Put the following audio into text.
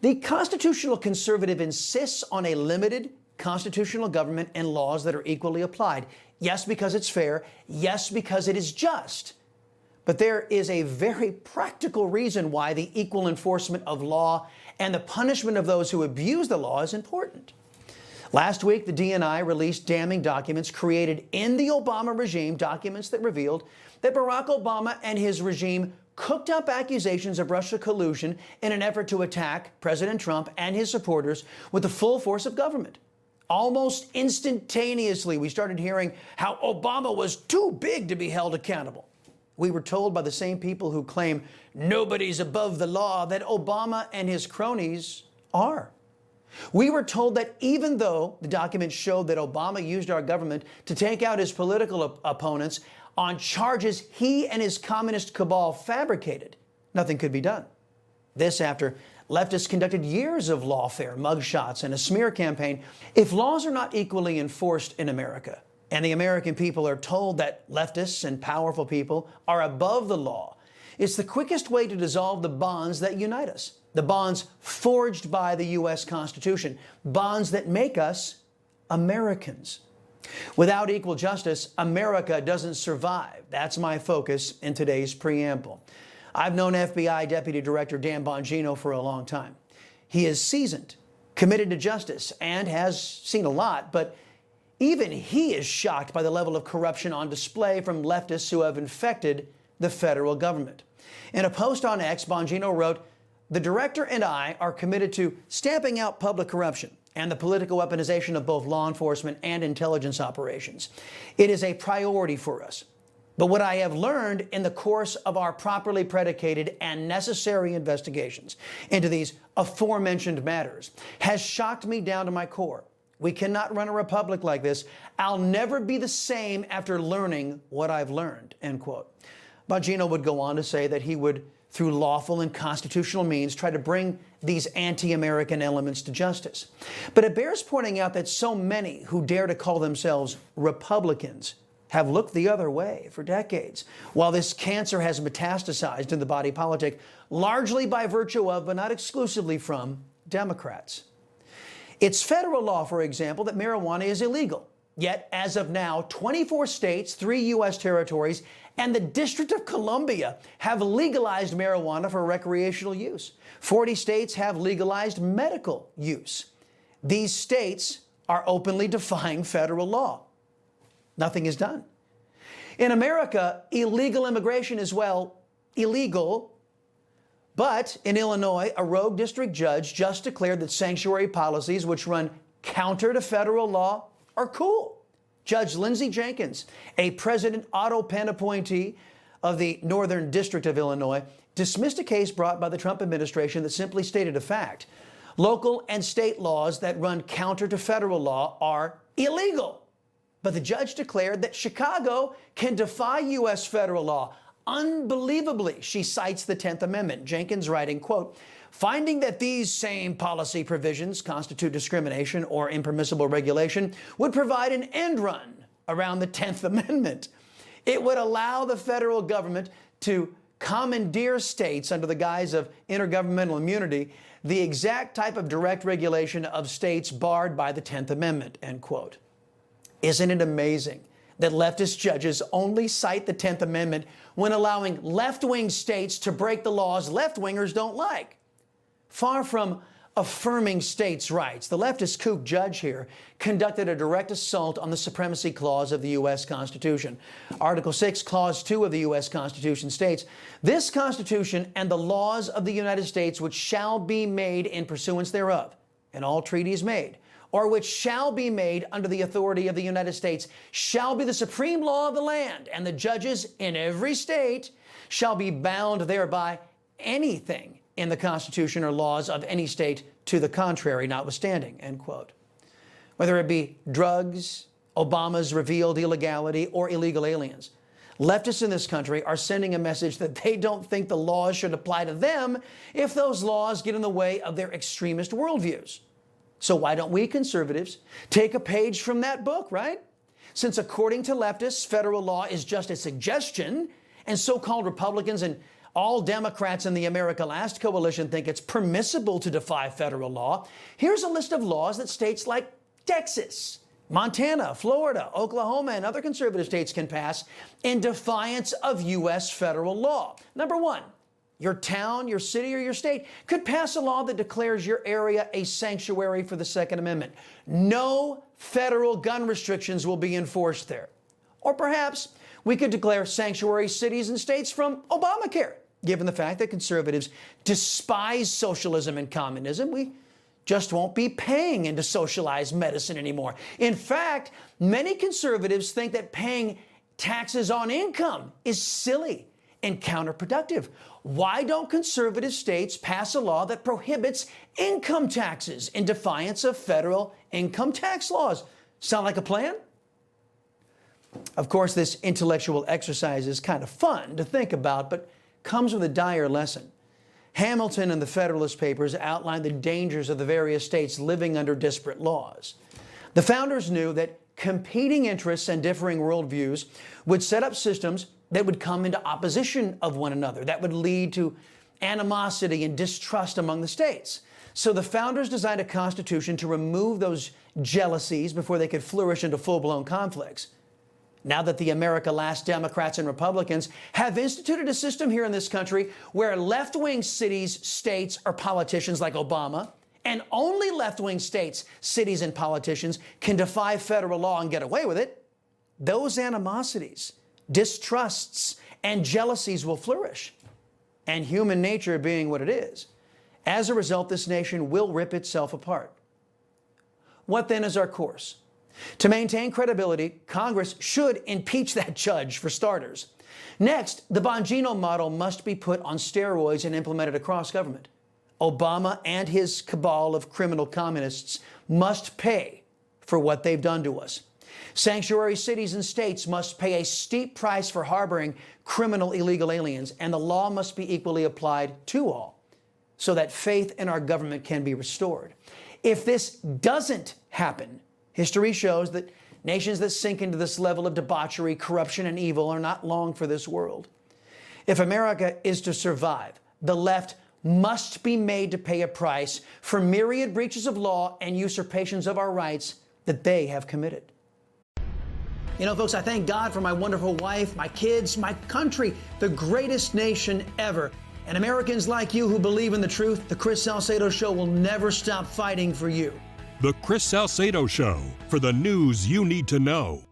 The constitutional conservative insists on a limited constitutional government and laws that are equally applied. Yes, because it's fair. Yes, because it is just. But there is a very practical reason why the equal enforcement of law and the punishment of those who abuse the law is important. Last week, the DNI released damning documents created in the Obama regime, documents that revealed that Barack Obama and his regime cooked up accusations of Russia collusion in an effort to attack President Trump and his supporters with the full force of government. Almost instantaneously, we started hearing how Obama was too big to be held accountable. We were told by the same people who claim nobody's above the law that Obama and his cronies are. We were told that even though the documents showed that Obama used our government to take out his political opponents on charges he and his communist cabal fabricated, nothing could be done. This after leftists conducted years of lawfare, mugshots, and a smear campaign. If laws are not equally enforced in America, and the American people are told that leftists and powerful people are above the law, it's the quickest way to dissolve the bonds that unite us. The bonds forged by the U.S. Constitution, bonds that make us Americans. Without equal justice, America doesn't survive. That's my focus in today's preamble. I've known FBI Deputy Director Dan Bongino for a long time. He is seasoned, committed to justice, and has seen a lot, but even he is shocked by the level of corruption on display from leftists who have infected the federal government. In a post on X, Bongino wrote, "The director and I are committed to stamping out public corruption and the political weaponization of both law enforcement and intelligence operations. It is a priority for us. But what I have learned in the course of our properly predicated and necessary investigations into these aforementioned matters has shocked me down to my core. We cannot run a republic like this. I'll never be the same after learning what I've learned," end quote. Bongino would go on to say that he would, through lawful and constitutional means, try to bring these anti-American elements to justice. But it bears pointing out that so many who dare to call themselves Republicans have looked the other way for decades, while this cancer has metastasized in the body politic, largely by virtue of, but not exclusively from, Democrats. It's federal law, for example, that marijuana is illegal. Yet, as of now, 24 states, 3 U.S. territories, and the District of Columbia have legalized marijuana for recreational use. 40 states have legalized medical use. These states are openly defying federal law. Nothing is done. In America, illegal immigration is, well, illegal. But in Illinois, a rogue district judge just declared that sanctuary policies which run counter to federal law are cool. Judge Lindsey Jenkins, a President Otto Penn appointee of the Northern District of Illinois, dismissed a case brought by the Trump administration that simply stated a fact. Local and state laws that run counter to federal law are illegal. But the judge declared that Chicago can defy U.S. federal law. Unbelievably, she cites the 10th Amendment, Jenkins writing, quote, "Finding that these same policy provisions constitute discrimination or impermissible regulation would provide an end run around the 10th Amendment. It would allow the federal government to commandeer states under the guise of intergovernmental immunity, the exact type of direct regulation of states barred by the 10th Amendment," end quote. Isn't it amazing that leftist judges only cite the 10th Amendment when allowing left-wing states to break the laws left-wingers don't like? Far from affirming states' rights, the leftist kook judge here conducted a direct assault on the Supremacy Clause of the U.S. Constitution. Article 6, Clause 2 of the U.S. Constitution states, "This Constitution and the laws of the United States which shall be made in pursuance thereof, and all treaties made, or which shall be made under the authority of the United States, shall be the supreme law of the land, and the judges in every state shall be bound thereby, anything in the Constitution or laws of any state to the contrary notwithstanding," end quote. Whether it be drugs, Obama's revealed illegality, or illegal aliens, leftists in this country are sending a message that they don't think the laws should apply to them if those laws get in the way of their extremist worldviews. So why don't we conservatives take a page from that book, right? Since according to leftists, federal law is just a suggestion, and so-called Republicans and All Democrats in the America Last coalition think it's permissible to defy federal law. Here's a list of laws that states like Texas, Montana, Florida, Oklahoma, and other conservative states can pass in defiance of U.S. federal law. Number one, your town, your city, or your state could pass a law that declares your area a sanctuary for the Second Amendment. No federal gun restrictions will be enforced there. Or perhaps we could declare sanctuary cities and states from Obamacare. Given the fact that conservatives despise socialism and communism, we just won't be paying into socialized medicine anymore. In fact, many conservatives think that paying taxes on income is silly and counterproductive. Why don't conservative states pass a law that prohibits income taxes in defiance of federal income tax laws? Sound like a plan? Of course, this intellectual exercise is kind of fun to think about, but comes with a dire lesson. Hamilton and the Federalist Papers outlined the dangers of the various states living under disparate laws. The founders knew that competing interests and differing worldviews would set up systems that would come into opposition of one another, that would lead to animosity and distrust among the states. So the founders designed a constitution to remove those jealousies before they could flourish into full-blown conflicts. Now that the America Last Democrats and Republicans have instituted a system here in this country where left-wing cities, states, or politicians like Obama, and only left-wing states, cities, and politicians can defy federal law and get away with it, those animosities, distrusts, and jealousies will flourish. And human nature being what it is, as a result, this nation will rip itself apart. What then is our course? To maintain credibility, Congress should impeach that judge, for starters. Next, the Bongino model must be put on steroids and implemented across government. Obama and his cabal of criminal communists must pay for what they've done to us. Sanctuary cities and states must pay a steep price for harboring criminal illegal aliens, and the law must be equally applied to all so that faith in our government can be restored. If this doesn't happen, history shows that nations that sink into this level of debauchery, corruption, and evil are not long for this world. If America is to survive, the left must be made to pay a price for myriad breaches of law and usurpations of our rights that they have committed. You know, folks, I thank God for my wonderful wife, my kids, my country, the greatest nation ever. And Americans like you who believe in the truth, the Chris Salcedo Show will never stop fighting for you. The Chris Salcedo Show, for the news you need to know.